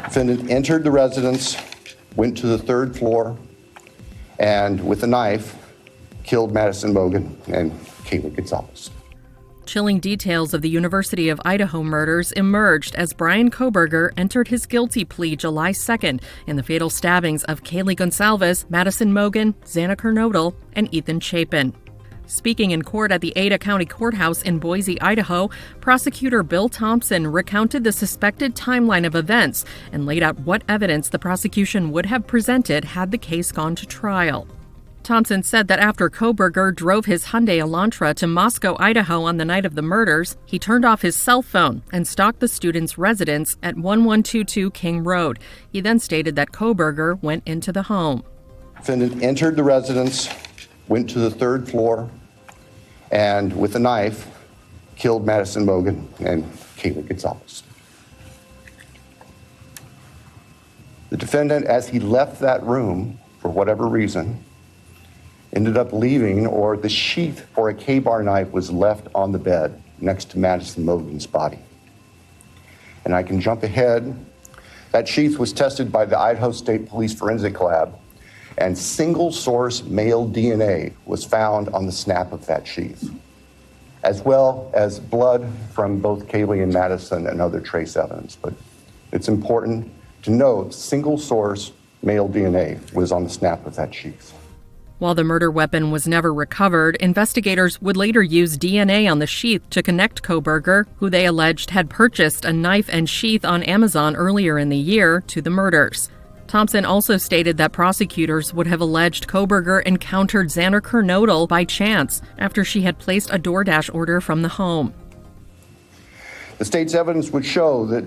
Defendant entered the residence, went to the third floor, and with a knife, killed Madison Mogen and Kaylee Goncalves. Chilling details of the University of Idaho murders emerged as Bryan Kohberger entered his guilty plea July 2nd in the fatal stabbings of Kaylee Goncalves, Madison Mogen, Xana Kernodle, and Ethan Chapin. Speaking in court at the Ada County Courthouse in Boise, Idaho, prosecutor Bill Thompson recounted the suspected timeline of events and laid out what evidence the prosecution would have presented had the case gone to trial. Thompson said that after Kohberger drove his Hyundai Elantra to Moscow, Idaho on the night of the murders, he turned off his cell phone and stalked the student's residence at 1122 King Road. He then stated that Kohberger went into the home. Defendant entered the residence, went to the third floor, and with a knife, killed Madison Mogen and Kaylee Goncalves. The defendant, as he left that room, for whatever reason, ended up leaving, or the sheath for a K-bar knife was left on the bed next to Madison Mogen's body. And I can jump ahead. That sheath was tested by the Idaho State Police Forensic Lab, and single source male DNA was found on the snap of that sheath, as well as blood from both Kaylee and Madison and other trace evidence. But it's important to note single source male DNA was on the snap of that sheath. While the murder weapon was never recovered, investigators would later use DNA on the sheath to connect Kohberger, who they alleged had purchased a knife and sheath on Amazon earlier in the year, to the murders. Thompson also stated that prosecutors would have alleged Kohberger encountered Xana Kernodle by chance after she had placed a DoorDash order from the home. The state's evidence would show that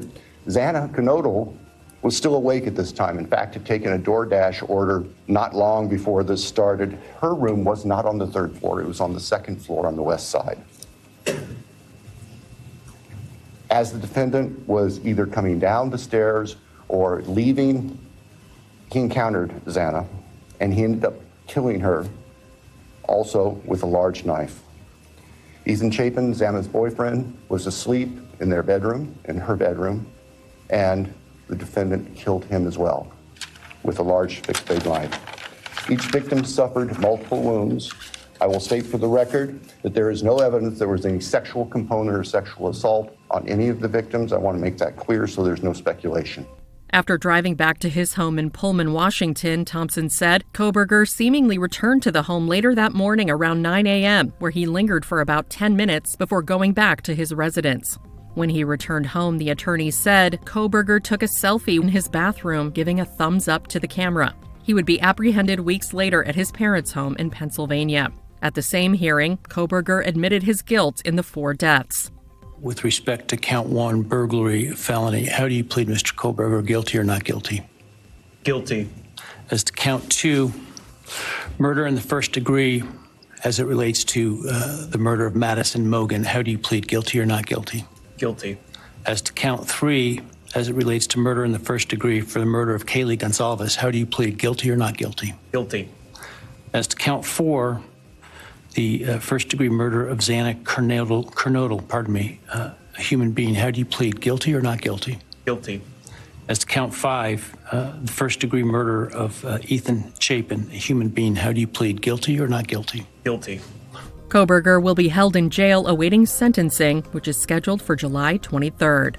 Xana Kernodle was still awake at this time. In fact, had taken a DoorDash order not long before this started. Her room was not on the third floor. It was on the second floor on the west side. As the defendant was either coming down the stairs or leaving, he encountered Xana, and he ended up killing her, also with a large knife. Ethan Chapin, Xana's boyfriend, was asleep in their bedroom, in her bedroom, and the defendant killed him as well with a large fixed blade knife. Each victim suffered multiple wounds. I will state for the record that there is no evidence there was any sexual component or sexual assault on any of the victims. I want to make that clear so there's no speculation. After driving back to his home in Pullman, Washington, Thompson said Kohberger seemingly returned to the home later that morning around 9 a.m., where he lingered for about 10 minutes before going back to his residence. When he returned home, the attorney said Kohberger took a selfie in his bathroom, giving a thumbs up to the camera. He would be apprehended weeks later at his parents' home in Pennsylvania. At the same hearing, Kohberger admitted his guilt in the 4 deaths. With respect to count 1, burglary, felony, how do you plead, Mr. Kohberger, guilty or not guilty? Guilty. As to count 2, murder in the first degree, as it relates to the murder of Madison Mogen, how do you plead, guilty or not guilty? Guilty. As to count 3, as it relates to murder in the first degree for the murder of Kaylee Goncalves, how do you plead, guilty or not guilty? Guilty. As to count 4, the first degree murder of Xana Kernodle, a human being, how do you plead, guilty or not guilty? Guilty. As to count 5, the first degree murder of Ethan Chapin, a human being, how do you plead, guilty or not guilty? Guilty. Kohberger will be held in jail awaiting sentencing, which is scheduled for July 23rd.